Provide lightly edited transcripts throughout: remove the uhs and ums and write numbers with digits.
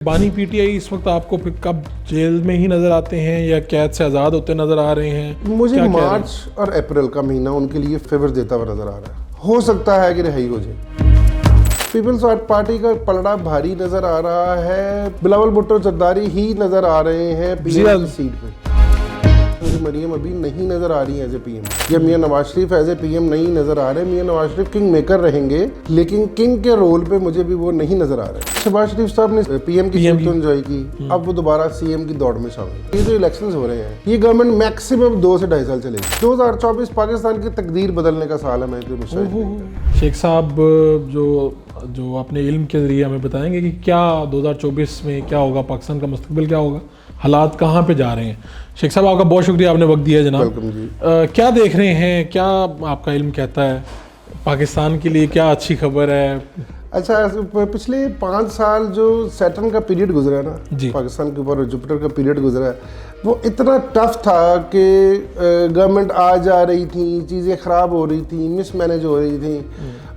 बानी पीटीआई इस वक्त आपको कब जेल में ही नजर आते हैं या कैद से आज़ाद होते नजर आ रहे हैं? मुझे मार्च और अप्रैल का महीना उनके लिए फेवर देता हुआ नजर आ रहा है। हो सकता है कि रिहाई हो जाए। पीपल्स पार्टी का पलड़ा भारी नजर आ रहा है। बिलावल भुट्टो जरदारी ही नजर आ रहे हैं पीएम की सीट पे। मुझे मरियम अभी नहीं नजर आ रही है एज ए पीएम, या मियां Nawaz Sharif as A PM नहीं नजर आ रहे। मियां नवाज शरीफ किंग मेकर रहेंगे, लेकिन किंग के रोल पे मुझे भी वो नहीं नजर आ रहे। शहबाज शरीफ साहब ने पीएम की सीट तो एंजॉय की, अब वो दोबारा सीएम की दौड़ में शामिल। ये जो इलेक्शंस हो रहे हैं, ये गवर्नमेंट मैक्सिमम 2 से 2.5 साल चलेगी। 2024 पाकिस्तान की तकदीर बदलने का साल है। मैं तो शेख साहब जो अपने इल्म के जरिए हमें बताएंगे कि क्या 2024 में क्या होगा, पाकिस्तान का मुस्तकबिल क्या होगा, हालात कहाँ पे जा रहे हैं। शेख साहब आपका बहुत शुक्रिया, आपने वक्त दिया जनाब। वेलकम जी। क्या देख रहे हैं, क्या आपका इल्म कहता है, पाकिस्तान के लिए क्या अच्छी खबर है? अच्छा, पिछले 5 साल जो सैटर्न का पीरियड गुजरा है ना पाकिस्तान के ऊपर, जुपिटर का पीरियड गुजरा है, वो इतना टफ था कि गवर्नमेंट आ जा रही थी, चीज़ें ख़राब हो रही थी, मिसमैनेज हो रही थी।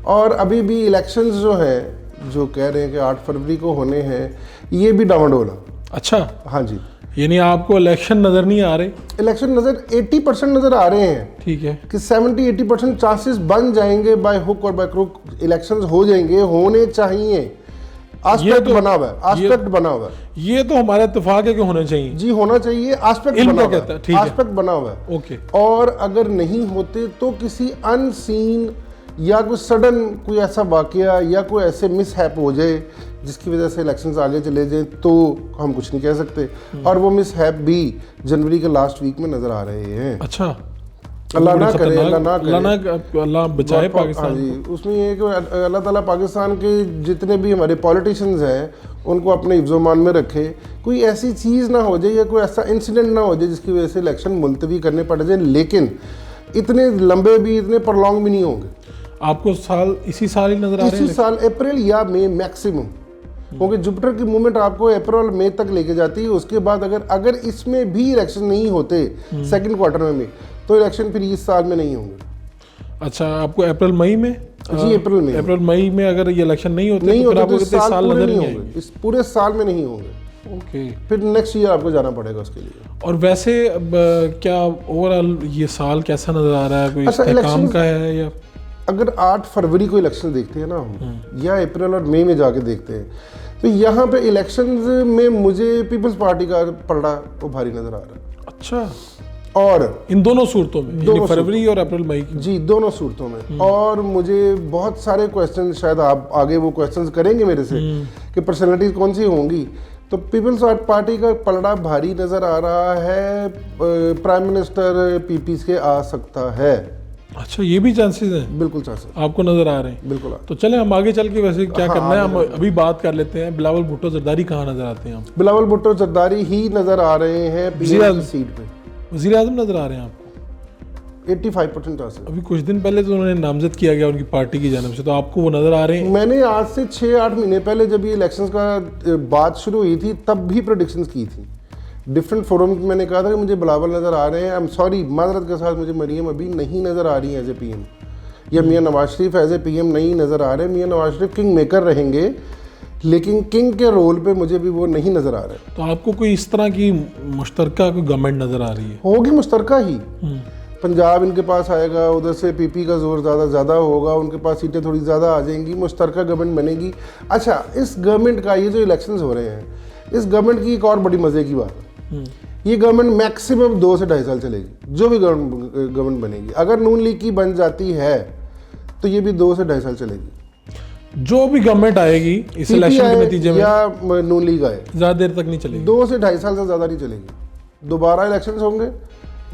और अभी भी इलेक्शंस जो हैं, जो कह रहे हैं कि 8 फरवरी को होने हैं, ये भी डामाडोल है। अच्छा, हाँ जी। यानी आपको इलेक्शन नज़र नहीं आ रहे? इलेक्शन नज़र 80% नज़र आ रहे हैं। ठीक है कि 70-80% चांसेस बन जाएंगे, बाय हुक और बाय क्रुक इलेक्शंस हो जाएंगे, होने चाहिए। एस्पेक्ट बना हुआ है, एस्पेक्ट बना हुआ है। ये तो हमारा इत्तेफाक है कि होना चाहिए जी, होना चाहिए। एस्पेक्ट बना हुआ है, एस्पेक्ट बना हुआ है। ओके। और अगर नहीं होते तो किसी अनसीन या कोई सडन कोई ऐसा वाकया या कोई ऐसे मिसहैप हो जाए जिसकी वजह से इलेक्शंस आगे चले जाए, तो हम कुछ नहीं कह सकते। और वो मिसहैप भी जनवरी के लास्ट वीक में नजर आ रहे हैं। अच्छा, अल्लाह ना करे, अल्लाह ना करे, अल्लाह बचाए पाकिस्तान। जी, उसमें ये कि अल्लाह ताला पाकिस्तान के जितने भी हमारे पॉलिटिशियंस हैं उनको अपने हिफ्ज़-ओ-मान में रखे। कोई ऐसी चीज़ ना हो जाए या कोई ऐसा इंसिडेंट ना हो जाए जिसकी वजह से इलेक्शन मुलतवी करने पड़ जाए। लेकिन इतने लंबे भी, इतने प्रलॉन्ग भी नहीं होंगे। आपको इसी साल ही नजर आ रहे हैं? इसी साल अप्रैल या मई मैक्सिमम, क्योंकि जुपिटर की मूवमेंट आपको अप्रैल मई तक लेके जाती है। उसके बाद अगर इसमें भी इलेक्शन नहीं होते सेकंड क्वार्टर में भी, तो इलेक्शन फिर इस साल में नहीं होंगे। अच्छा, आपको अप्रैल मई में? जी, अप्रैल मई में अगर ये इलेक्शन नहीं होते तो फिर आपको कितने साल नजर नहीं आएंगे? इस पूरे साल में नहीं होंगे। ओके। फिर नेक्स्ट ईयर आपको जाना पड़ेगा उसके लिए। और वैसे क्या ओवरऑल ये साल कैसा नजर आ रहा है? कोई इस्तेहकाम का है या? अगर 8 फरवरी को इलेक्शन देखते हैं ना हम, या अप्रैल और मई में जाके देखते हैं, तो यहाँ पे इलेक्शंस में मुझे पीपल्स पार्टी का पलड़ा वो भारी नजर आ रहा है। अच्छा। और इन दोनों सूरतों में, दोनों फरवरी और अप्रैल मई की? जी, दोनों सूरतों में। और मुझे बहुत सारे क्वेश्चन, शायद आप आगे वो क्वेश्चंस करेंगे मेरे से कि पर्सनैलिटीज कौन सी होंगी, तो पीपल्स पार्टी का पलड़ा भारी नजर आ रहा है। प्राइम मिनिस्टर पीपी के आ सकता है। अच्छा, ये भी चांसेस हैं? बिल्कुल चांसेस आपको नजर आ रहे हैं? बिल्कुल। तो चले हम आगे चल के वैसे क्या करना है, हम अभी बात कर लेते हैं। बिलावल भुट्टो जरदारी कहाँ नजर आते हैं? बिलावल भुट्टो जरदारी ही नजर आ रहे हैं पीएम की सीट पे। वज़ीर आज़म नजर आ रहे हैं आपको? 85% चांसेस। अभी कुछ दिन पहले तो उन्होंने नामजद किया गया उनकी पार्टी की जानब से, तो आपको वो नजर आ रहे हैं? मैंने आज से 6-8 महीने पहले जब ये इलेक्शंस का बात शुरू हुई थी, तब भी प्रेडिक्शंस की थी। डिफरेंट फोरम में मैंने कहा था कि मुझे बिलावल नज़र आ रहे हैं। आई एम सॉरी, माजरत के साथ, मुझे मरियम अभी नहीं नज़र आ रही है एज ए पीएम, या मियां Nawaz Sharif as A PM नहीं नज़र आ रहे। मियां नवाज शरीफ किंग मेकर रहेंगे, लेकिन किंग के रोल पे मुझे भी वो नहीं नज़र आ रहे। तो आपको कोई इस तरह की मुश्तरका कोई गवर्नमेंट नज़र आ रही है? होगी मुश्तरका ही। पंजाब इनके पास आएगा, उधर से पीपी का जोर ज़्यादा होगा, उनके पास सीटें थोड़ी ज़्यादा आ जाएंगी, मुश्तरका गवर्नमेंट बनेगी। अच्छा, इस गवर्नमेंट का ये जो इलेक्शंस हो रहे हैं, इस गवर्नमेंट की एक और बड़ी मज़े की बात है, ये गवर्नमेंट मैक्सिमम 2 से 2.5 साल चलेगी। जो भी गवर्नमेंट बनेगी, अगर नून लीग की बन जाती है तो ये भी 2 से 2.5 साल चलेगी। जो भी गवर्नमेंत आएगी इस इलेक्शन के नतीजे में, या नून लीग आए, ज़्यादा देर तक नहीं चलेगी। 2 से 2.5 साल से ज़्यादा नहीं चलेगी। दोबारा इलेक्शंस होंगे,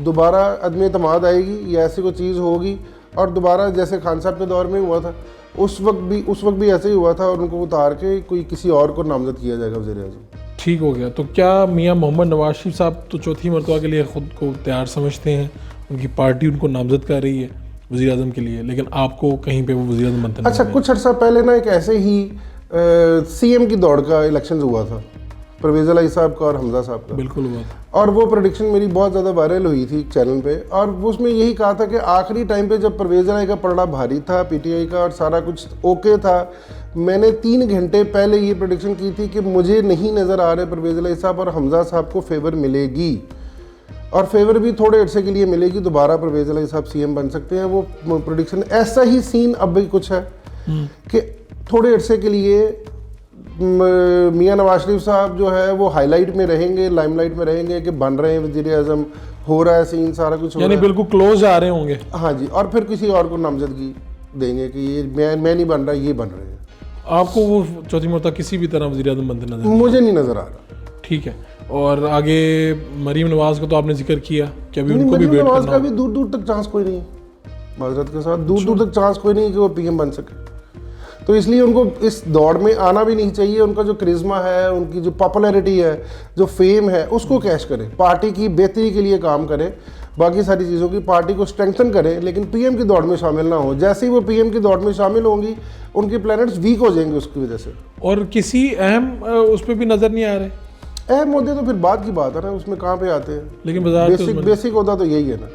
दोबारा अदम एतमाद आएगी या ऐसी कोई चीज़ होगी, और दोबारा जैसे खान साहब के दौर में हुआ था, उस वक्त भी ऐसे ही हुआ था, और उनको उतार के कोई किसी और को नामजद किया जाएगा वज़ीर आज़म। ठीक हो गया। तो क्या मियां मोहम्मद नवाज शरीफ साहब तो चौथी मरतबा के लिए ख़ुद को तैयार समझते हैं, उनकी पार्टी उनको नामजद कर रही है वज़ीर आज़म के लिए, लेकिन आपको कहीं पे वो वज़ीर आज़म बनते नहीं? अच्छा, कुछ अर्सा पहले ना एक ऐसे ही सीएम की दौड़ का इलेक्शन हुआ था, परवेज़ अली साहब का और हमजा साहब का। बिल्कुल हुआ था। और वो प्रेडिक्शन मेरी बहुत ज़्यादा वायरल हुई थी चैनल पे, और उसमें यही कहा था कि आखिरी टाइम पे जब परवेज़ अली का पलड़ा भारी था पीटीआई का, और सारा कुछ ओके था, मैंने 3 घंटे पहले ये प्रेडिक्शन की थी कि मुझे नहीं नज़र आ रहे परवेज़ इलाही साहब और हमज़ा साहब को फेवर मिलेगी, और फेवर भी थोड़े अरसे के लिए मिलेगी, दोबारा परवेज़ इलाही साहब सीएम बन सकते हैं। वो प्रेडिक्शन ऐसा ही सीन अब भी कुछ है कि थोड़े अरसे के लिए मियां नवाज शरीफ साहब जो है वो हाईलाइट में रहेंगे, लाइमलाइट में रहेंगे कि बन रहे हैं वज़ीर आज़म, हो रहा है सीन, सारा कुछ हो यानी रहा है। बिल्कुल क्लोज आ रहे होंगे। हाँ जी, और फिर किसी और को नामजदगी देंगे कि ये मैं नहीं बन रहा, ये बन रहे हैं। आपको वो चौथी मरतबा किसी भी तरह वज़ीर आज़म बनते नजर मुझे नहीं नज़र आ रहा। ठीक है। और आगे मरीम नवाज का तो आपने जिक्र किया कि अभी उनको भी मरीम वेट नवाज करना का होगा। भी दूर दूर तक चांस कोई नहीं है, माजरत के साथ दूर दूर तक चांस कोई नहीं है कि वो पीएम बन सके। तो इसलिए उनको इस दौड़ में आना भी नहीं चाहिए। उनका जो करिश्मा है, उनकी जो पॉपुलैरिटी है, जो फेम है, उसको कैश करें, पार्टी की बेहतरी के लिए काम करें, बाकी सारी चीज़ों की पार्टी को स्ट्रेंथन करें, लेकिन पीएम की दौड़ में शामिल ना हो। जैसे ही वो पीएम की दौड़ में शामिल होंगी, उनके प्लैनेट्स वीक हो जाएंगे उसकी वजह से। और किसी अहम उस पर भी नजर नहीं आ रहे, अहम मुद्दे तो फिर बात की बात है ना, उसमें कहाँ पे आते हैं। लेकिन वजारत बेसिक होता तो यही है ना।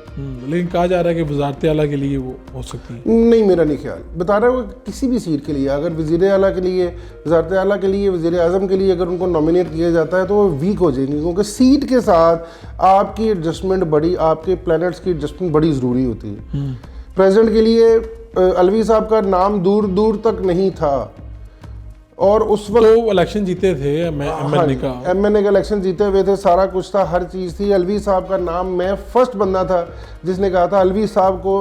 लेकिन कहा जा रहा है कि वजारत आला के लिए वो हो सकती है। नहीं, मेरा नहीं ख्याल। बता रहा हूँ किसी भी सीट के लिए, अगर वज़ीर आला के लिए, वज़ारत आला के लिए, वज़ीर आज़म के लिए अगर उनको नॉमिनेट किया जाता है तो वो वीक हो जाएंगे, क्योंकि सीट के साथ आपकी एडजस्टमेंट बड़ी, आपके प्लैनेट्स की एडजस्टमेंट बड़ी ज़रूरी होती है। प्रेसिडेंट के लिए अलवी साहब का नाम दूर दूर तक नहीं था, और उस वक्त तो इलेक्शन जीते थे एमएनए का, एमएनए का इलेक्शन जीते हुए थे, सारा कुछ था, हर चीज़ थी। अलवी साहब का नाम, मैं फर्स्ट बंदा था जिसने कहा था अलवी साहब को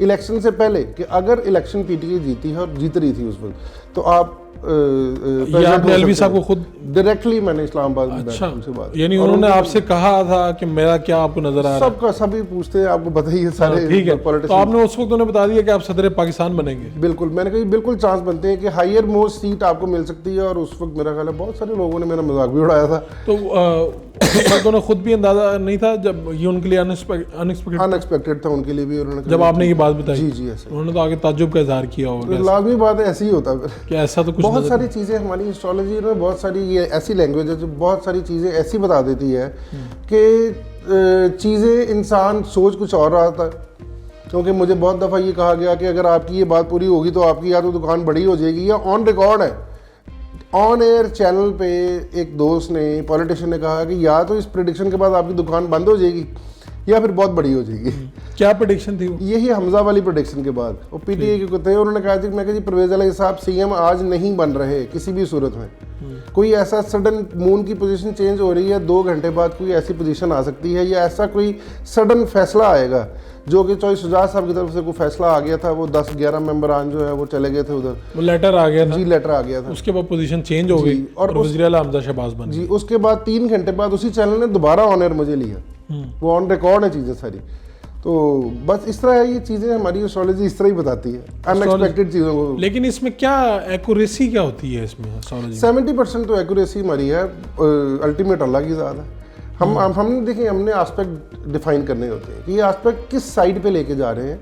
इलेक्शन से पहले कि अगर इलेक्शन पीटीआई जीती है, और जीत रही थी उस वक्त, तो आप आपने अलवी साहब को खुद डायरेक्टली मैंने इस्लामाबाद में अच्छा, उनसे बात, यानी उन्होंने आपसे कहा था कि मेरा क्या आपको नजर आ रहा है? सबका सभी पूछते हैं, आपको पता ही है सारे। ठीक है, तो आपने उस वक्त उन्हें बता दिया कि आप सदर पाकिस्तान बनेंगे? बिल्कुल, मैंने कहा बिल्कुल चांस बनते हैं कि हायर मोस्ट सीट आपको मिल सकती है, और उस वक्त मेरा ख्याल है बहुत सारे लोगों ने मेरा मजाक भी उड़ाया था। तो उन्हें खुद भी अंदाजा नहीं था जब ये उनके लिए अनएक्सपेक्टेड था उनके लिए भी। उन्होंने जब आपने ये बात बताई, जी जी, ऐसे उन्होंने तो आगे ताज्जुब का इजहार किया होगा। लाजमी बात है, ऐसे ही होता है कि ऐसा तो कुछ बहुत सारी चीज़ें हमारी एस्ट्रोलॉजी में, बहुत सारी ये ऐसी लैंग्वेज है जो बहुत सारी चीज़ें ऐसी बता देती है कि चीज़ें इंसान सोच कुछ और रहा था। क्योंकि मुझे बहुत दफ़ा ये कहा गया कि अगर आपकी ये बात पूरी होगी तो आपकी या तो दुकान बड़ी हो जाएगी, या ऑन रिकॉर्ड है, ऑन एयर चैनल पे एक दोस्त ने, पॉलिटिशियन ने कहा कि या तो इस प्रेडिक्शन के बाद आपकी दुकान बंद हो जाएगी या फिर बहुत बड़ी हो जाएगी। क्या प्रेडिक्शन थी वो? यही हमजा वाली प्रेडिक्शन के बाद वो पीटीआई के थे, उन्होंने कहा कि मैं जी परवेज़ इलाही साहब सीएम आज नहीं बन रहे किसी भी सूरत में। कोई ऐसा सडन मून की पोजीशन चेंज हो रही है, 2 घंटे बाद कोई ऐसी पोजीशन आ सकती है, या ऐसा कोई सडन फैसला आएगा, जो कि चौधरी शुजात साहब की तरफ से कोई फैसला आ गया था, वो 10-11 मेंबरान जो है वो चले गए थे उधर, वो लेटर आ गया था। जी, लेटर आ गया था। उसके बाद पोजीशन चेंज हो गई और वज़ीर आला हमजा शहबाज बन जी। उसके बाद 3 घंटे बाद उसी चैनल ने दोबारा ऑन एयर मुझे लिया, वो ऑन रिकॉर्ड है चीज़ें सारी। तो बस इस तरह है, ये चीज़ें हमारी एस्ट्रोलॉजी इस तरह ही बताती है, अनएक्सपेक्टेड चीज़ों को। लेकिन इसमें क्या एक्यूरेसी क्या होती है इसमें एस्ट्रोलॉजी? 70% तो एक्यूरेसी हमारी है, अल्टीमेट अल्लाह की ज़ात है। हमने देखिए, हमने एस्पेक्ट डिफाइन करने होते हैं कि ये एस्पेक्ट किस साइड पे लेके जा रहे हैं,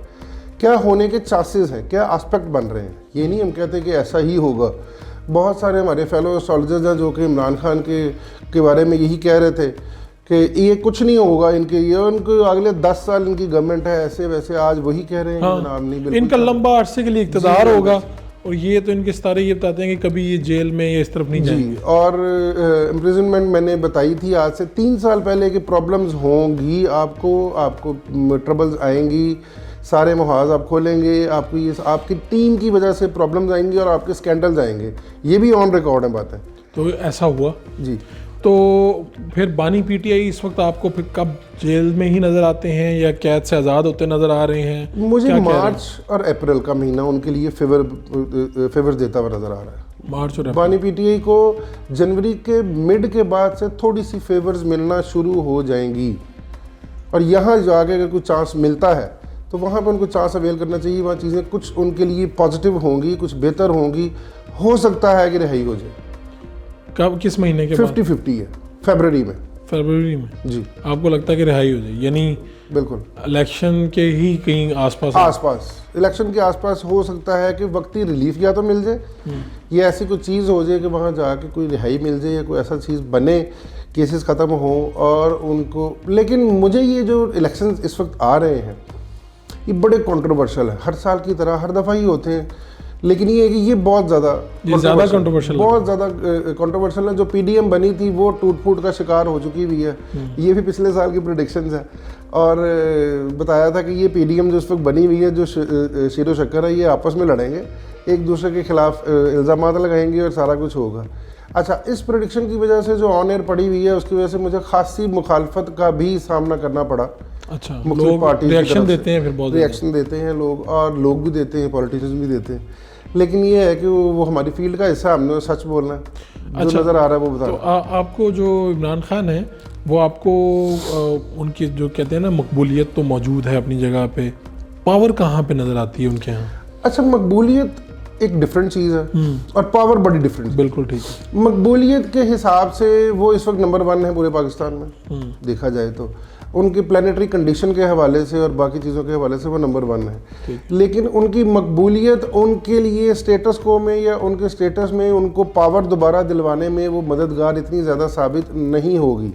क्या होने के चांसेस हैं, क्या एस्पेक्ट बन रहे हैं। ये नहीं हम कहते कि ऐसा ही होगा। बहुत सारे हमारे फेलो एस्ट्रोलॉजर्स हैं जो कि इमरान खान के बारे में यही कह रहे थे कि ये कुछ नहीं होगा इनके, ये उनको अगले 10 साल इनकी गवर्नमेंट है, ऐसे वैसे। आज वही कह रहे हैं कि जनाब नहीं, बिल्कुल इनका लंबा अरसे के लिए इक़्तिदार होगा, और ये तो इनके सितारे ये बताते हैं कि कभी ये जेल में या इस तरफ नहीं जाएंगे। और इम्प्रिजनमेंट मैंने बताई थी आज से 3 साल पहले कि प्रॉब्लम्स होंगी, आपको ट्रबल्स आएंगी, सारे मुहाज आप खोलेंगे, आपको ये आपकी टीम की वजह से प्रॉब्लम्स आएंगी और आपके स्कैंडल्स आएंगे। ये भी ऑन रिकॉर्ड है बातें। तो ऐसा हुआ जी। तो फिर बानी पीटीआई इस वक्त आपको फिर कब जेल में ही नज़र आते हैं या कैद से आज़ाद होते नज़र आ रहे हैं? मुझे मार्च और अप्रैल का महीना उनके लिए फेवर देता हुआ नज़र आ रहा है। मार्च और बानी पीटीआई को जनवरी के मिड के बाद से थोड़ी सी फेवर्स मिलना शुरू हो जाएंगी, और यहाँ जाके अगर कोई चांस मिलता है तो वहाँ पर उनको चांस अवेल करना चाहिए। वहाँ चीज़ें कुछ उनके लिए पॉजिटिव होंगी, कुछ बेहतर होंगी, हो सकता है कि रिहाई हो जाए। कब, किस महीने के बाद? 50-50 है, फरवरी में। फरवरी में जी। आपको लगता है कि रिहाई हो जाए? यानी बिल्कुल इलेक्शन के ही कहीं आसपास इलेक्शन के आसपास हो सकता है कि वक्ती रिलीफ या तो मिल जाए, या ऐसी कोई चीज़ हो जाए कि वहाँ जाके कोई रिहाई मिल जाए, या कोई ऐसा चीज़ बने, केसेस ख़त्म हो और उनको। लेकिन मुझे ये जो इलेक्शन इस वक्त आ रहे हैं ये बड़े कंट्रोवर्शियल है, हर साल की तरह हर दफ़ा ही होते हैं, लेकिन ये है कि ये बहुत ज़्यादा कंट्रोवर्शियल, बहुत ज़्यादा कंट्रोवर्शियल है। जो पीडीएम बनी थी वो टूट फूट का शिकार हो चुकी हुई है। ये भी पिछले साल की प्रेडिक्शंस है और बताया था कि ये पीडीएम जो इस वक्त बनी हुई है, जो शीरो शक्कर है, ये आपस में लड़ेंगे, एक दूसरे के खिलाफ इल्ज़ाम लगाएंगे और सारा कुछ होगा। अच्छा, इस प्रेडिक्शन की वजह से जो ऑन एयर पड़ी हुई है उसकी वजह से मुझे खासी मुखालफत का भी सामना करना पड़ा। अच्छा, मुख्तलिफ पार्टी रिएक्शन देते हैं, फिर बहुत रिएक्शन देते हैं लोग, और लोग भी देते हैं, पॉलिटिशियंस भी देते हैं। लेकिन ये है कि वो हमारी फील्ड का हिस्सा, हमने सच बोलना है, जो नज़र आ रहा है वो बता। तो आपको जो इमरान खान है वो आपको उनकी जो कहते हैं ना मकबूलियत तो मौजूद है अपनी जगह पे, पावर कहाँ पे नज़र आती है उनके यहाँ? अच्छा, मकबूलियत एक डिफरेंट चीज़ है और पावर बड़ी डिफरेंट। बिल्कुल ठीक है। मकबूलियत के हिसाब से वो इस वक्त नंबर 1 है पूरे पाकिस्तान में, देखा जाए तो उनकी प्लानिटरी कंडीशन के हवाले से और बाकी चीज़ों के हवाले से वो नंबर 1 है। लेकिन उनकी मकबूलियत उनके लिए स्टेटस को में या उनके स्टेटस में उनको पावर दोबारा दिलवाने में वो मददगार इतनी ज़्यादा साबित नहीं होगी।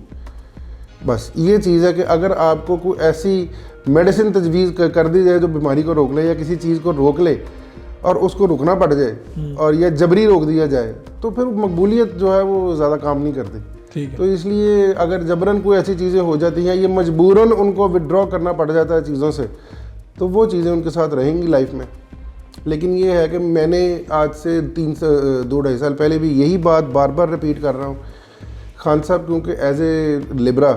बस ये चीज़ है कि अगर आपको कोई ऐसी मेडिसिन तजवीज़ कर दी जाए जो बीमारी को रोक ले या किसी चीज़ को रोक ले और उसको रुकना पड़ जाए और या जबरी रोक दिया जाए, तो फिर मकबूलियत जो है वो ज़्यादा काम नहीं करती। ठीक है। तो इसलिए अगर जबरन कोई ऐसी चीज़ें हो जाती हैं, ये मजबूरन उनको विड्रॉ करना पड़ जाता है चीज़ों से, तो वो चीज़ें उनके साथ रहेंगी लाइफ में। लेकिन ये है कि मैंने आज से 2-2.5 साल पहले भी यही बात बार बार रिपीट कर रहा हूँ। खान साहब क्योंकि एज ए लिबरा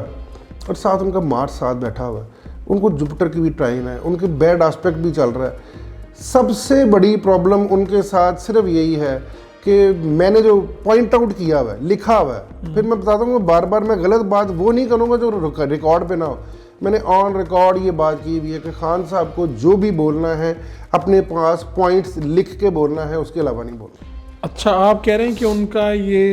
और साथ उनका मार्च साथ बैठा हुआ है, उनको जुपिटर की भी ट्राइन है, उनके बैड एस्पेक्ट भी चल रहा है। सबसे बड़ी प्रॉब्लम उनके साथ सिर्फ यही है कि मैंने जो पॉइंट आउट किया हुआ है, लिखा हुआ है, फिर मैं बताता हूँ बार बार मैं गलत बात वो नहीं करूँगा जो रिकॉर्ड पे ना हो। मैंने ऑन रिकॉर्ड ये बात की हुई है कि खान साहब को जो भी बोलना है अपने पास पॉइंट्स लिख के बोलना है, उसके अलावा नहीं बोलना। अच्छा, आप कह रहे हैं कि उनका ये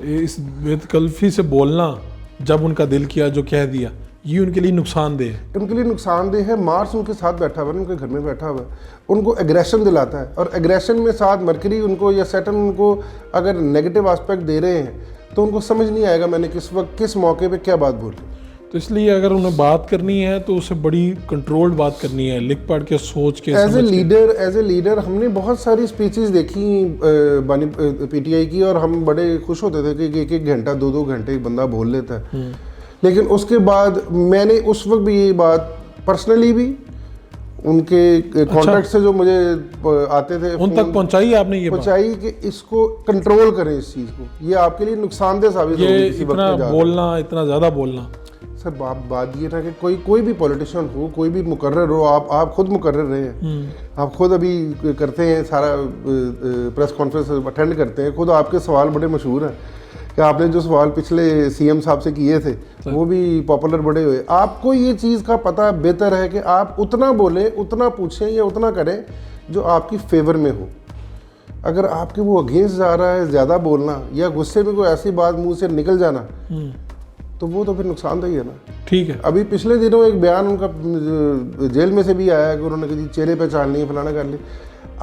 इस बेतकल्फी से बोलना, जब उनका दिल किया जो कह दिया, ये उनके लिए नुकसानदेह है? उनके लिए नुकसानदेह है। मार्स उनके साथ बैठा हुआ है, उनके घर में बैठा हुआ है, उनको एग्रेशन दिलाता है, और एग्रेशन में साथ मरकरी उनको या सैटर्न उनको अगर नेगेटिव एस्पेक्ट दे रहे हैं तो उनको समझ नहीं आएगा मैंने किस वक्त किस मौके पे क्या बात बोली। तो इसलिए अगर उन्हें बात करनी है तो उसे बड़ी कंट्रोल्ड बात करनी है, लिख पढ़ के, सोच के, एज ए लीडर हमने बहुत सारी स्पीचेस देखी बानी पीटीआई की, और हम बड़े खुश होते थे कि 1-1 घंटा 2-2 घंटे एक बंदा बोल लेता है। लेकिन उसके बाद मैंने उस वक्त भी ये बात पर्सनली भी उनके कॉन्टैक्ट से जो मुझे आते थे उन तक पहुंचाई आपने, ये पहुंचाई कि इसको कंट्रोल करें, इस चीज़ को, ये आपके लिए नुकसानदेह साबित होगी। इतना बोलना, इतना ज़्यादा बोलना। सर बात ये था कि कोई भी पॉलिटिशियन हो, कोई भी मुकर्रर हो, आप खुद मुकर्रर रहे हैं, आप खुद अभी करते हैं, सारा प्रेस कॉन्फ्रेंस अटेंड करते हैं, खुद आपके सवाल बड़े मशहूर हैं कि आपने जो सवाल पिछले सीएम साहब से किए थे वो भी पॉपुलर बड़े हुए। आपको ये चीज़ का पता बेहतर है कि आप उतना बोलें, उतना पूछें या उतना करें जो आपकी फेवर में हो। अगर आपके वो अगेंस्ट जा रहा है ज़्यादा बोलना या गुस्से में कोई ऐसी बात मुंह से निकल जाना, तो वो तो फिर नुकसानदेह है ना। ठीक है। अभी पिछले दिनों एक बयान उनका जेल में से भी आया है कि उन्होंने कहा चेहरे पहचान नहीं, फलाना कर ले।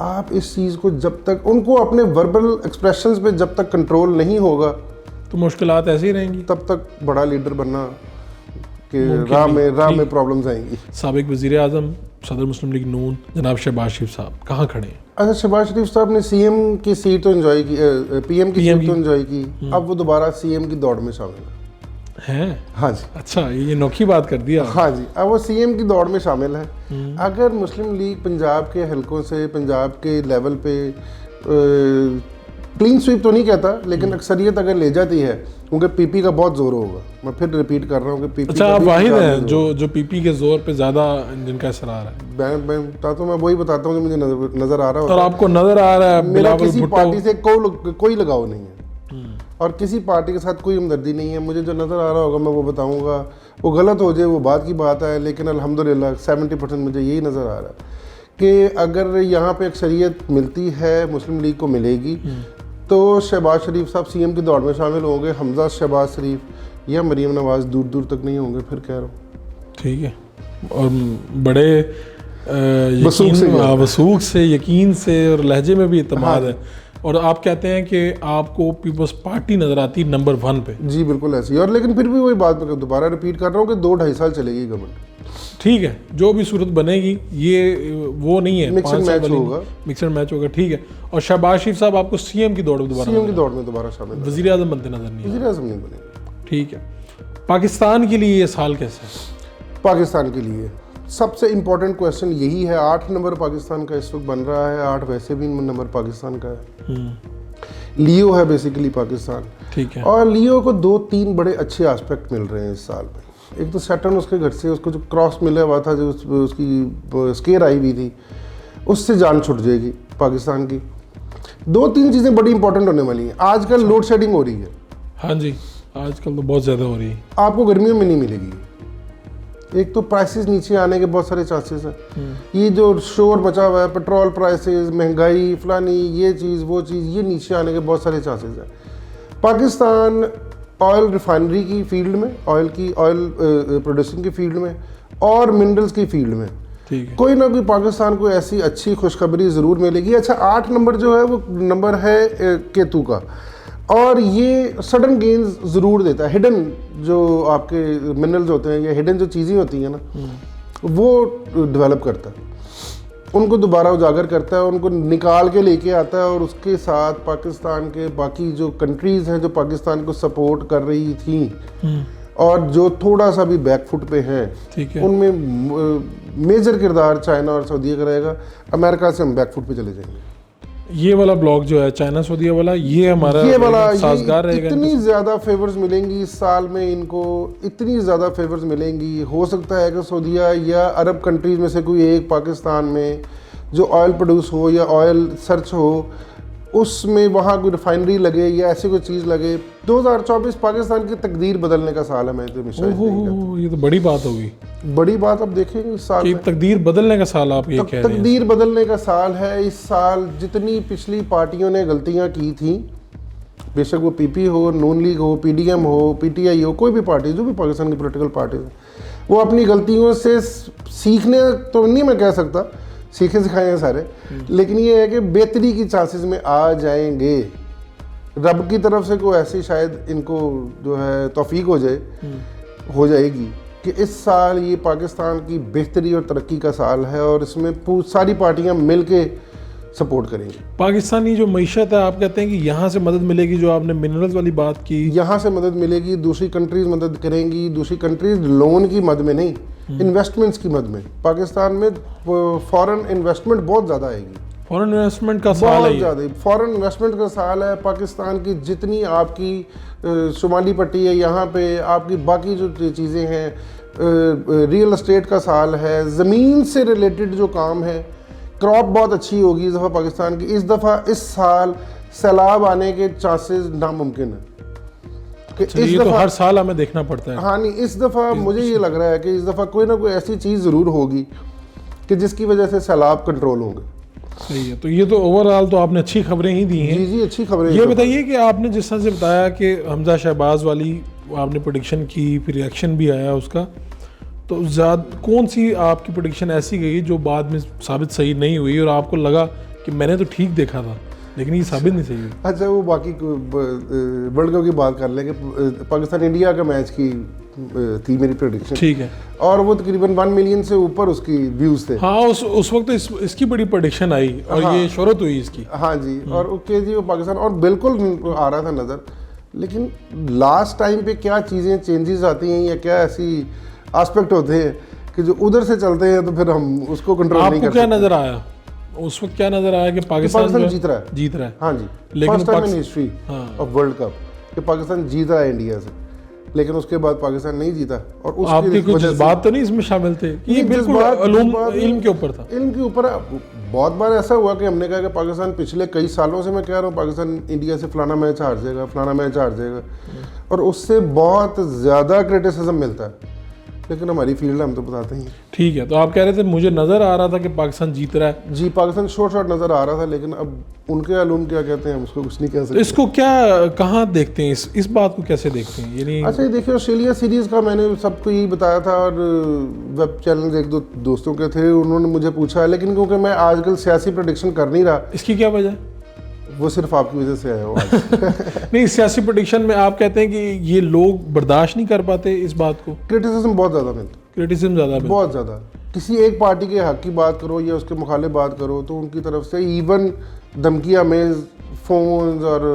आप इस चीज़ को जब तक उनको अपने वर्बल एक्सप्रेशंस पे जब तक कंट्रोल नहीं होगा तो मुश्किलात ऐसी रहेंगी, तब तक बड़ा लीडर बनना के राह में प्रॉब्लम्स आएंगी। साबिक वज़ीर आज़म सदर मुस्लिम लीग नून जनाब शहबाज शरीफ साहब कहाँ खड़े हैं? अच्छा, शहबाज शरीफ साहब ने सीएम की सीट तो एंजॉय की, पीएम की सीट तो एंजॉय की, अब वो दोबारा सीएम की दौड़ में शामिल हैं। हाँ जी। अच्छा, ये नोखी बात कर दिया। हाँ जी, अब वो सीएम की दौड़ में शामिल है। अगर मुस्लिम लीग पंजाब के हलकों से, पंजाब के लेवल पे क्लीन स्वीप तो नहीं कहता, लेकिन अक्सरियत अगर ले जाती है, क्योंकि पीपी का बहुत जोर होगा। मैं फिर रिपीट कर रहा हूँ कि पीपी। अच्छा, आप वाहिद हैं जो पीपी के जोर पे ज्यादा जिनका असर आ रहा है। मैं वही बताता हूँ जो मुझे नजर आ रहा है। और आपको नजर आ रहा है मेरा किसी पार्टी से कोई लगाव नहीं है और किसी पार्टी के साथ कोई हमदर्दी नहीं है। मुझे जो नज़र आ रहा होगा मैं वो बताऊंगा, वो गलत हो जाए वो बात की बात है, लेकिन अल्हम्दुलिल्लाह 70% मुझे यही नज़र आ रहा है कि अगर यहाँ पे अक्सरियत मिलती है, मुस्लिम लीग को मिलेगी, तो शहबाज शरीफ साहब सीएम की दौड़ में शामिल होंगे। हमजा शहबाज शरीफ या मरीम नवाज दूर दूर तक नहीं होंगे, फिर कह रहा हूँ। ठीक है। और बड़े वसूख से, यकीन से और लहजे में भी इत्मीनान है। और आप कहते हैं कि आपको पीपल्स पार्टी नज़र आती नंबर 1 पे। जी बिल्कुल ऐसी। और लेकिन फिर भी वही बात मैं दोबारा रिपीट कर रहा हूँ कि 2-2.5 साल चलेगी गवर्नमेंट। ठीक है, जो भी सूरत बनेगी ये वो नहीं है, मिक्स एंड मैच होगा, मिक्स एंड मैच होगा, ठीक है। और शहबाज शरीफ साहब आपको सीएम की दौड़ में दोबारा, सीएम की दौड़ में दोबारा शामिल, वजीर आजम बनते नजर नहीं, वजीर आजम नहीं बनेंगे। ठीक है। पाकिस्तान के लिए ये साल कैसे है? पाकिस्तान के लिए सबसे इम्पोर्टेंट क्वेश्चन यही है। 8 नंबर पाकिस्तान का इस वक्त बन रहा है, 8 वैसे भी नंबर पाकिस्तान का है, लियो है बेसिकली पाकिस्तान, ठीक है। और लियो को 2-3 बड़े अच्छे एस्पेक्ट मिल रहे हैं इस साल में। एक तो सैटर्न उसके घर से उसको जो क्रॉस मिला हुआ था, जो उसकी स्केयर आई हुई थी, उससे जान छुट जाएगी पाकिस्तान की। 2-3 चीज़ें बड़ी इंपॉर्टेंट होने वाली हैं। आजकल लोड शेडिंग हो रही है, हाँ जी, आजकल तो बहुत ज़्यादा हो रही है, आपको गर्मियों में नहीं मिलेगी। एक तो प्राइसेस नीचे आने के बहुत सारे चांसेस हैं। ये जो शोर मचा हुआ है, पेट्रोल प्राइसेस, महंगाई, फलानी ये चीज़ वो चीज़, ये नीचे आने के बहुत सारे चांसेस हैं। पाकिस्तान ऑयल रिफाइनरी की फील्ड में, ऑयल प्रोड्यूसिंग की फील्ड में और मिनरल्स की फील्ड में, ठीक है। कोई ना कोई पाकिस्तान को ऐसी अच्छी खुशखबरी ज़रूर मिलेगी। अच्छा, 8 नंबर जो है वो नंबर है केतु का, और ये सडन गेन्स ज़रूर देता है। हिडन जो आपके मिनरल्स होते हैं या हिडन जो चीज़ें होती हैं ना, वो डेवलप करता है, उनको दोबारा उजागर करता है, उनको निकाल के लेके आता है, और उसके साथ पाकिस्तान के बाकी जो कंट्रीज़ हैं जो पाकिस्तान को सपोर्ट कर रही थी और जो थोड़ा सा भी बैकफुट पे हैं, ठीक है, उनमें मेजर किरदार चाइना और सऊदीया का रहेगा। अमेरिका से हम बैकफुट पे चले जाएंगे। ये वाला ब्लॉक जो है चाइना सऊदीया वाला, ये हमारा साजगार रहेगा। इतनी ज़्यादा फेवर्स मिलेंगी इस साल में इनको, इतनी ज़्यादा फेवर्स मिलेंगी। हो सकता है कि सऊदीया या अरब कंट्रीज़ में से कोई एक पाकिस्तान में जो ऑयल प्रोड्यूस हो या ऑयल सर्च हो, उसमें वहाँ कोई रिफाइनरी लगे या ऐसी कोई चीज़ लगे। 2024 पाकिस्तान की तकदीर बदलने का साल है। मैं तो हमेशा ये तो बड़ी बात होगी, बड़ी बात अब देखेंगे इस साल में। तकदीर बदलने का साल आप ये कह रहे हैं? तकदीर बदलने का साल है इस साल। जितनी पिछली पार्टियों ने गलतियां की थी, बेशक वो पीपी हो, नून लीग हो, पीडीएम हो, पीटीआई हो, कोई भी पार्टी, जो भी पाकिस्तान की पॉलिटिकल पार्टी है, वो अपनी गलतियों से सीखने तो नहीं मैं कह सकता, सीखे सिखाए हैं सारे, लेकिन ये है कि बेहतरी की चांसेस में आ जाएंगे। रब की तरफ से कोई ऐसी शायद इनको जो है तौफीक हो जाएगी कि इस साल ये पाकिस्तान की बेहतरी और तरक्की का साल है, और इसमें सारी पार्टियां मिल के सपोर्ट करेंगी। पाकिस्तानी जो मईशत है, आप कहते हैं कि यहाँ से मदद मिलेगी, जो आपने मिनरल्स वाली बात की, यहाँ से मदद मिलेगी, दूसरी कंट्रीज मदद करेंगी, दूसरी कंट्रीज लोन की मद में नहीं, इन्वेस्टमेंट्स की मद में। पाकिस्तान में फॉरेन इन्वेस्टमेंट बहुत ज़्यादा आएगी, फॉरेन इन्वेस्टमेंट का साल है, बहुत ज़्यादा फॉरेन इन्वेस्टमेंट का साल है। पाकिस्तान की जितनी आपकी शुमाली पट्टी है, यहाँ पे आपकी बाकी जो चीज़ें हैं, रियल एस्टेट का साल है, ज़मीन से रिलेटेड जो काम है, क्रॉप बहुत अच्छी होगी इस दफ़ा पाकिस्तान की। इस दफ़ा इस साल सैलाब आने के चांसेस नामुमकिन है कि इस ये दफ़ा, तो हर साल हमें देखना पड़ता है। हाँ नहीं, इस दफ़ा मुझे ये लग रहा है कि इस दफ़ा कोई ना कोई ऐसी चीज़ ज़रूर होगी कि जिसकी वजह से सैलाब कंट्रोल होंगे। सही है, तो ये तो ओवरऑल तो आपने अच्छी खबरें ही दी हैं। जी जी, अच्छी खबरें। ये बताइए कि आपने जिस तरह से बताया कि हमजा शहबाज वाली आपने प्रेडिक्शन की, फिर रिएक्शन भी आया उसका, तो ज़्यादा कौन सी आपकी प्रेडिक्शन ऐसी गई जो बाद में साबित सही नहीं हुई और आपको लगा कि मैंने तो ठीक देखा था लेकिन ये साबित नहीं सही हुई? अच्छा, वो बाकी वर्ल्ड कप की बात कर लें कि पाकिस्तान इंडिया का मैच की थी मेरी प्रेडिक्शन, ठीक है, और वो तकरीबन 1 मिलियन से ऊपर उसकी व्यूज़ थे। हाँ, उस वक्त तो इसकी बड़ी प्रेडिक्शन आई और हाँ, ये शोहरत हुई इसकी। हाँ जी, और ओके जी, वो पाकिस्तान और बिल्कुल आ रहा था नज़र, लेकिन लास्ट टाइम पे क्या चीज़ें चेंजेस आती हैं या क्या ऐसी एस्पेक्ट होते हैं कि जो उधर से चलते हैं तो फिर हम उसको कंट्रोल नहीं कर सकते। आपको क्या नज़र आया उस वक्त? क्या नज़र आया कि पाकिस्तान जीत रहा है? हाँ जी, लेकिन first time in history of world cup कि पाकिस्तान जीत रहा है इंडिया से, लेकिन उसके बाद पाकिस्तान नहीं जीता। और आपकी कुछ बात तो नहीं इसमें शामिल थे? ये बिल्कुल इल्म के ऊपर था। इल्म के ऊपर बहुत बार ऐसा हुआ कि हमने कहा कि पाकिस्तान पिछले कई सालों से मैं कह रहा हूँ पाकिस्तान इंडिया से फलाना मैच हार जाएगा, फलाना मैच हार जाएगा, और उससे बहुत ज़्यादा क्रिटिसिज्म मिलता है, लेकिन हमारी फील्ड हम तो बताते हैं। ठीक है, तो आप कह रहे थे मुझे नज़र आ रहा था कि पाकिस्तान जीत रहा है। जी, पाकिस्तान शॉर्ट नज़र आ रहा था, लेकिन अब उनके आलूम क्या कहते हैं हम उसको कुछ नहीं कह सकते। इसको क्या कहाँ देखते हैं, इस बात को कैसे देखते हैं? यानी अच्छा, ये देखिए, ऑस्ट्रेलिया सीरीज़ का मैंने सबको यही बताया था, और वेब चैनल एक दो दोस्तों के थे, उन्होंने मुझे पूछा, लेकिन क्योंकि मैं आजकल सियासी प्रेडिक्शन कर नहीं रहा। इसकी क्या वजह? वो सिर्फ आपकी वजह से आया हो आज। नहीं, सियासी प्रेडिक्शन में आप कहते हैं कि ये लोग बर्दाश्त नहीं कर पाते इस बात को? क्रिटिसिज्म बहुत ज़्यादा मिलता है, क्रिटिसिज्म ज़्यादा मिलता बहुत ज़्यादा। किसी एक पार्टी के हक की बात करो या उसके मुखालिफ बात करो तो उनकी तरफ से इवन धमकियाँ मेज फोन और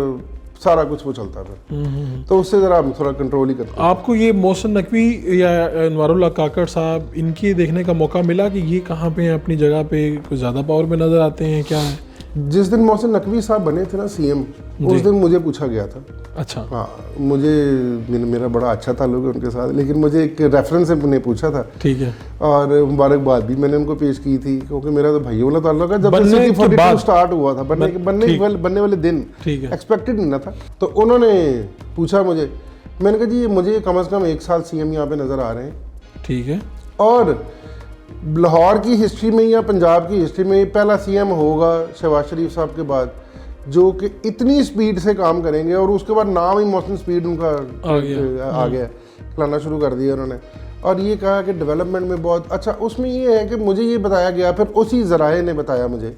सारा कुछ वो चलता है। तो उससे ज़रा हम थोड़ा कंट्रोल ही करते हैं। आपको ये मोहसिन नकवी या अनवारुल्लाह काकड़ साहब इनके देखने का मौका मिला कि ये कहाँ पे हैं, अपनी जगह पे कुछ ज़्यादा पावर में नज़र आते हैं, क्या है? जिस दिन मोहसिन नकवी साहब बने थे ना सीएम, उस दिन मुझे पूछा गया था। अच्छा। हाँ, मेरा बड़ा अच्छा ताल्लुक है उनके साथ, लेकिन मुझे एक रेफरेंस से उन्हें पूछा था। ठीक है। और मुबारकबाद भी मैंने उनको पेश की थी, क्योंकि मेरा तो भाइयों वाला ताल्लुक है। जब बनने सिटी के 42 बाद स्टार्ट हुआ था, बनने वाले दिन ठीक है। एक्सपेक्टेड नहीं ना था। तो उन्होंने पूछा मुझे, मैंने कहा जी मुझे कम से कम 1 साल सीएम यहाँ पे नज़र आ रहे हैं। ठीक है। और लाहौर की हिस्ट्री में या पंजाब की हिस्ट्री में पहला सीएम होगा शहबाज शरीफ साहब के बाद जो कि इतनी स्पीड से काम करेंगे, और उसके बाद नाम ही मोहसिन स्पीड उनका आ गया, खिलाना शुरू कर दिया उन्होंने। और ये कहा कि डेवलपमेंट में बहुत अच्छा। उसमें ये है कि मुझे ये बताया गया, फिर उसी ज़राए ने बताया मुझे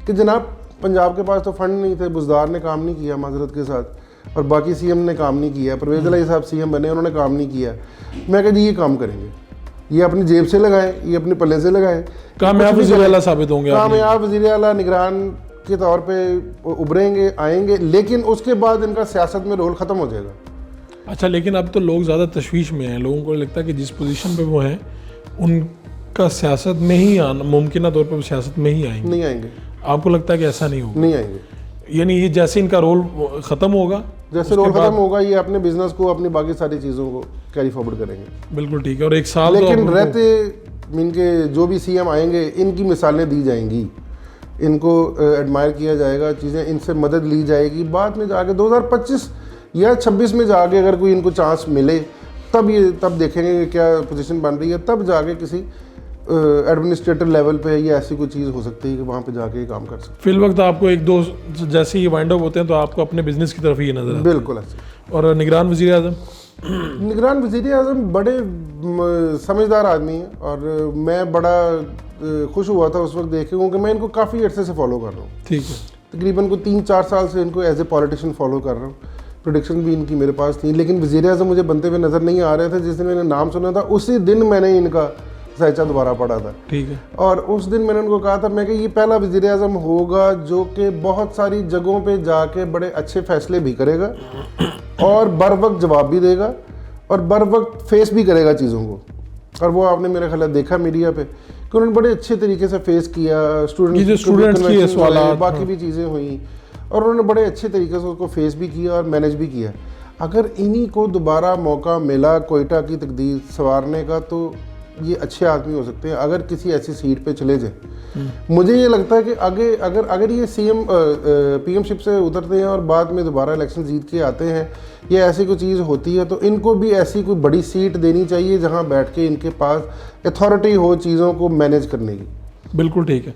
कि जनाब पंजाब के पास तो फंड नहीं थे, बुज़दार ने काम नहीं किया माजरत के साथ, और बाकी सीएम ने काम नहीं किया, परवेज़ इलाही साहब सीएम बने, उन्होंने काम नहीं किया। मैं कहा जी ये काम करेंगे, ये अपनी जेब से लगाएं, ये अपने पल्ले से लगाएं, कामयाब वज़ीर आला साबित होंगे, कामयाब वज़ीर आला निगरान के तौर पे उभरेंगे, आएंगे, लेकिन उसके बाद इनका सियासत में रोल ख़त्म हो जाएगा। अच्छा, लेकिन अब तो लोग ज़्यादा तशवीश में हैं, लोगों को लगता है कि जिस पोजीशन पे वो हैं उनका सियासत में ही आना मुमकिन तौर पर सियासत में ही आएंगे। नहीं आएंगे। आपको लगता है कि ऐसा नहीं होगा? नहीं आएंगे। यानी ये जैसे इनका रोल ख़त्म होगा, जैसे रोल खत्म होगा, ये अपने बिजनेस को, अपनी बाकी सारी चीज़ों को कैरी फॉरवर्ड करेंगे। बिल्कुल ठीक है। और 1 साल लेकिन तो रहते इनके जो भी सीएम आएंगे, इनकी मिसालें दी जाएंगी, इनको एडमायर किया जाएगा, चीज़ें इनसे मदद ली जाएगी। बाद में जाके 2025 या 26 में जाके अगर कोई इनको चांस मिले, तब देखेंगे कि क्या पोजीशन बन रही है, तब जाके किसी एडमिनिस्ट्रेटर लेवल पे या ऐसी कोई चीज़ हो सकती है कि वहाँ पे जाके काम कर सकते। फिल वक्त आपको 1-2 जैसे ही वाइंड अप होते हैं तो आपको अपने बिजनेस की तरफ ही नजर आता है। बिल्कुल ऐसे। और निगरान वज़ीर आज़म? निगरान वज़ीर आज़म बड़े समझदार आदमी हैं, और मैं बड़ा खुश हुआ था उस वक्त देख के, क्योंकि मैं इनको काफ़ी अर्से से फॉलो कर रहा हूँ। ठीक है। तकरीबन को 3-4 साल से इनको एज ए पॉलिटिशियन फॉलो कर रहा हूँ। प्रोडिक्शन भी इनकी मेरे पास थी, लेकिन वज़ीर आज़म मुझे बनते हुए नज़र नहीं आ रहे थे। जिस दिन मैंने नाम सुना था, उसी दिन मैंने इनका ज़ायचा दोबारा पढ़ा था। ठीक है। और उस दिन मैंने उनको कहा था, मैं कि ये पहला वज़ीर आज़म होगा जो कि बहुत सारी जगहों पे जाके बड़े अच्छे फैसले भी करेगा, और बर वक्त जवाब भी देगा, और बर वक्त फेस भी करेगा चीज़ों को। और वो आपने मेरा ख्याल देखा मीडिया पे कि उन्होंने बड़े अच्छे तरीके से फेस किया। स्टूडेंट्स की सवाल बाकी भी चीज़ें हुई, और उन्होंने बड़े अच्छे तरीके से उसको फेस भी किया और मैनेज भी किया। अगर इन्हीं को दोबारा मौका मिला कोयटा की तकदीर संवारने का, तो ये अच्छे आदमी हो सकते हैं अगर किसी ऐसी सीट पे चले जाए। मुझे ये लगता है कि आगे अगर ये सीएम पीएमशिप से उतरते हैं और बाद में दोबारा इलेक्शन जीत के आते हैं, या ऐसी कोई चीज़ होती है, तो इनको भी ऐसी कोई बड़ी सीट देनी चाहिए जहां बैठ के इनके पास अथॉरिटी हो चीज़ों को मैनेज करने की। बिल्कुल ठीक है।